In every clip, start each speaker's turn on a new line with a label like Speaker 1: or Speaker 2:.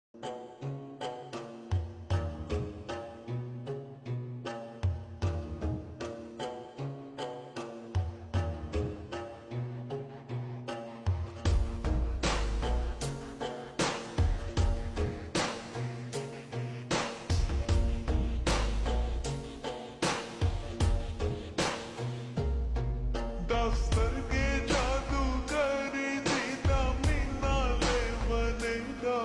Speaker 1: दफ्तर के जादूगरी दीदा मीना ले बनेगा।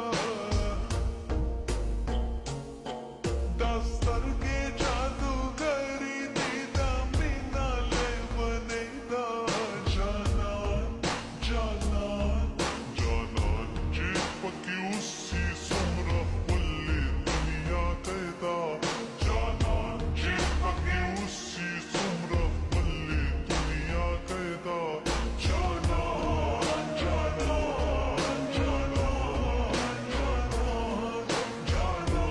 Speaker 1: दफ्तर के जादूगरी दीदा मीना ले बनेगा। जाना जाना जाना जे पकी उसी सुमरा वल्ले दुनिया कहता। जाना जे पकी उसी सुमरा वल्ले दुनिया कहता। जाना जाना जाना जाना जाना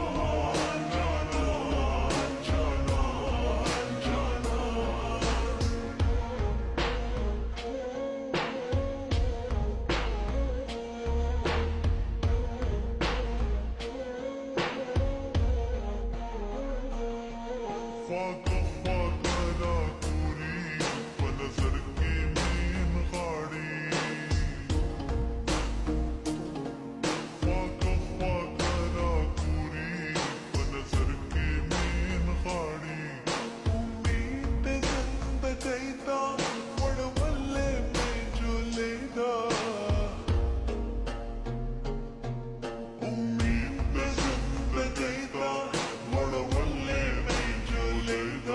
Speaker 1: जाना जाना फाका फाका ना दूरी बनजर के मेन गाड़ी। फाका फाका ना दूरी बनजर के मेन गाड़ी। उम्मीद जिंद कहता वड़वल्ले में जुलेगा। उम्मीद जिंद कहता वड़वल्ले में जुलेगा।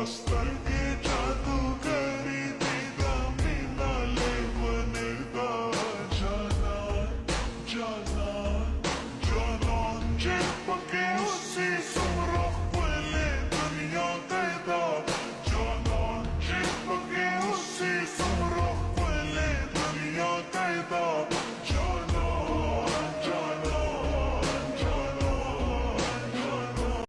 Speaker 1: अस्तर के